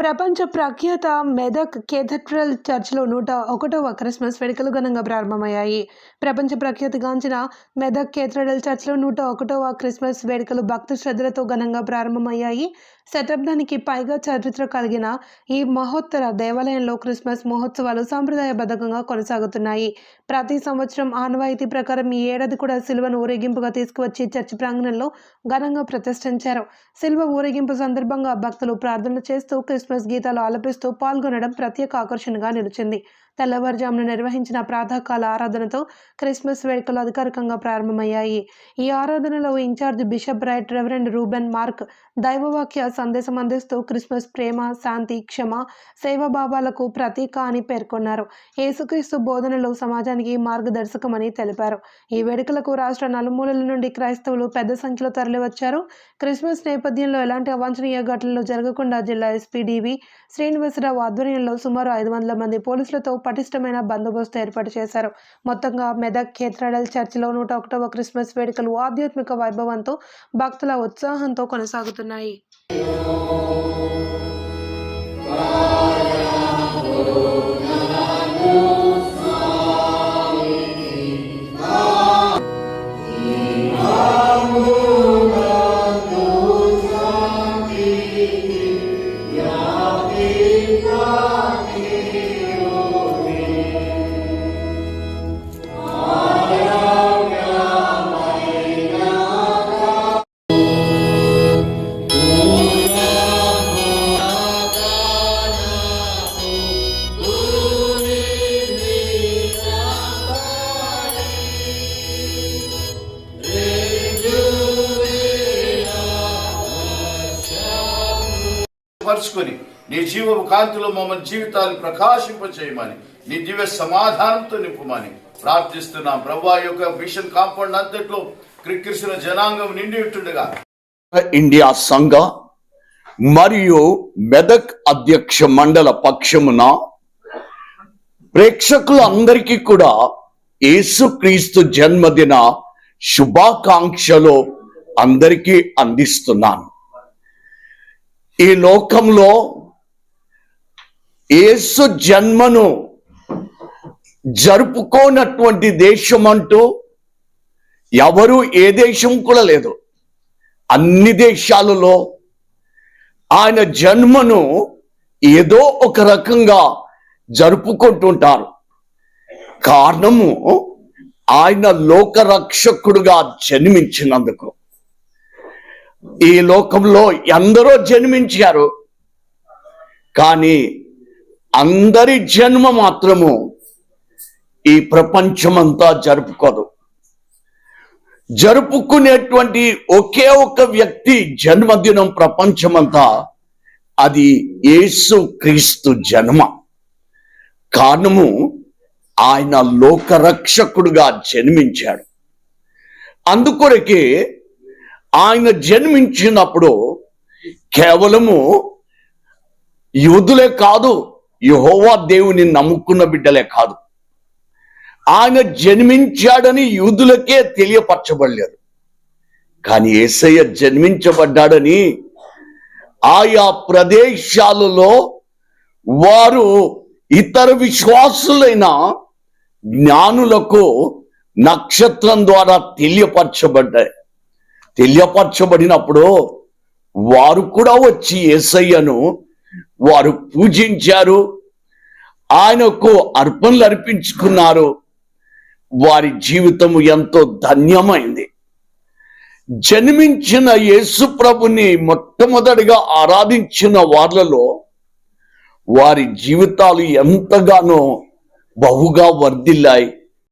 ప్రపంచ ప్రఖ్యాత మెదక్ కేథడ్రల్ చర్చ్లో 101వ క్రిస్మస్ వేడుకలు ఘనంగా ప్రారంభమయ్యాయి. ప్రపంచ ప్రఖ్యాతిగాంచిన మెదక్ కేథడ్రల్ చర్చ్లో 101వ క్రిస్మస్ వేడుకలు భక్తి శ్రద్ధలతో ఘనంగా ప్రారంభమయ్యాయి. శతాబ్దానికి పైగా చరిత్ర కలిగిన ఈ మహోత్తర దేవాలయంలో క్రిస్మస్ మహోత్సవాలు సాంప్రదాయబద్ధంగా కొనసాగుతున్నాయి. ప్రతి సంవత్సరం ఆనవాయితీ ప్రకారం ఈ ఏడాది కూడా సిలువను ఊరేగింపుగా తీసుకువచ్చి చర్చి ప్రాంగణంలో ఘనంగా ప్రతిష్ఠించారు. సిలువ ఊరేగింపు సందర్భంగా భక్తులు ప్రార్థన చేస్తూ క్రిస్మస్ గీతాలు ఆలపిస్తూ పాల్గొనడం ప్రత్యేక ఆకర్షణగా నిలిచింది. తెల్లవారుజామున నిర్వహించిన ప్రాతకాల ఆరాధనతో క్రిస్మస్ వేడుకలు అధికారికంగా ప్రారంభమయ్యాయి. ఈ ఆరాధనలో in-charge bishop right reverend Reuben Mark దైవవాక్య సందేశం అందిస్తూ క్రిస్మస్ ప్రేమ, శాంతి, క్షమ, సేవాభావాలకు ప్రతీక అని పేర్కొన్నారు. యేసుక్రీస్తు బోధనలు సమాజానికి మార్గదర్శకమని తెలిపారు. ఈ వేడుకలకు రాష్ట్ర నలుమూలల నుండి క్రైస్తవులు పెద్ద సంఖ్యలో తరలివచ్చారు. క్రిస్మస్ నేపథ్యంలో ఎలాంటి అవాంఛనీయ ఘటనలు జరగకుండా జిల్లా ఎస్పీ డివి శ్రీనివాసరావు ఆధ్వర్యంలో సుమారు 500 మంది పోలీసులతో పటిష్టమైన బందోబస్తు ఏర్పాటు చేశారు. మొత్తంగా మెదక్ కేథడ్రల్ చర్చిలో 101వ క్రిస్మస్ వేడుకలు ఆధ్యాత్మిక వైభవంతో భక్తుల ఉత్సాహంతో కొనసాగుతున్నాయి. పరుచుకొని నీ జీవ కాంతిలో మమ్మల్ని జీవితాలు ప్రకాశింపచేయమని నీ దివ్య సమాధానంతో నింపమని ప్రార్థిస్తున్నాం. ప్రభువా యొక్క మిషన్ కాంపౌండ్ అంతట్లో క్రిక్కిరిసిన జనాంగం నిండి ఉంటుండగా ఇండియా సంఘ మరియు మెదక్ అధ్యక్ష మండల పక్షమున ప్రేక్షకులందరికీ కూడా యేసుక్రీస్తు జన్మదిన శుభాకాంక్షలు అందరికీ అందిస్తున్నాను. ఈ లోకంలో యేసు జన్మను జరుపుకోనటువంటి దేశం అంటూ ఎవరు ఏ దేశం కూడా లేదు. అన్ని దేశాలలో ఆయన జన్మను ఏదో ఒక రకంగా జరుపుకుంటుంటారు. కారణము ఆయన లోకరక్షకుడుగా జన్మించినందుకు. ఈ లోకంలో ఎందరో జన్మించారు, కానీ అందరి జన్మ మాత్రము ఈ ప్రపంచమంతా జరుపుకోదు. జరుపుకునేటువంటి ఒకే ఒక వ్యక్తి జన్మదినం ప్రపంచమంతా, అది యేసు క్రీస్తు జన్మ. కారణము ఆయన లోకరక్షకుడుగా జన్మించాడు. అందుకొరకే ఆయన జన్మించినప్పుడు కేవలము యూదులే కాదు, యెహోవా దేవుని నమ్ముకున్న బిడ్డలే కాదు, ఆయన జన్మించాడని యూదులకే తెలియపరచబడలేదు. కానీ యేసయ్య జన్మించబడ్డాడని ఆయా ప్రదేశాలలో వారు ఇతర విశ్వాసులైన జ్ఞానులకు నక్షత్రం ద్వారా తెలియపరచబడినప్పుడు వారు కూడా వచ్చి యేసయ్యను వారు పూజించారు, ఆయనకు అర్పణలు అర్పించుకున్నారు. వారి జీవితము ఎంతో ధన్యమైంది. జన్మించిన యేసు ప్రభుని మొట్టమొదటిగా ఆరాధించిన వాళ్ళలో వారి జీవితాలు ఎంతగానో బహుగా వర్ధిల్లాయి.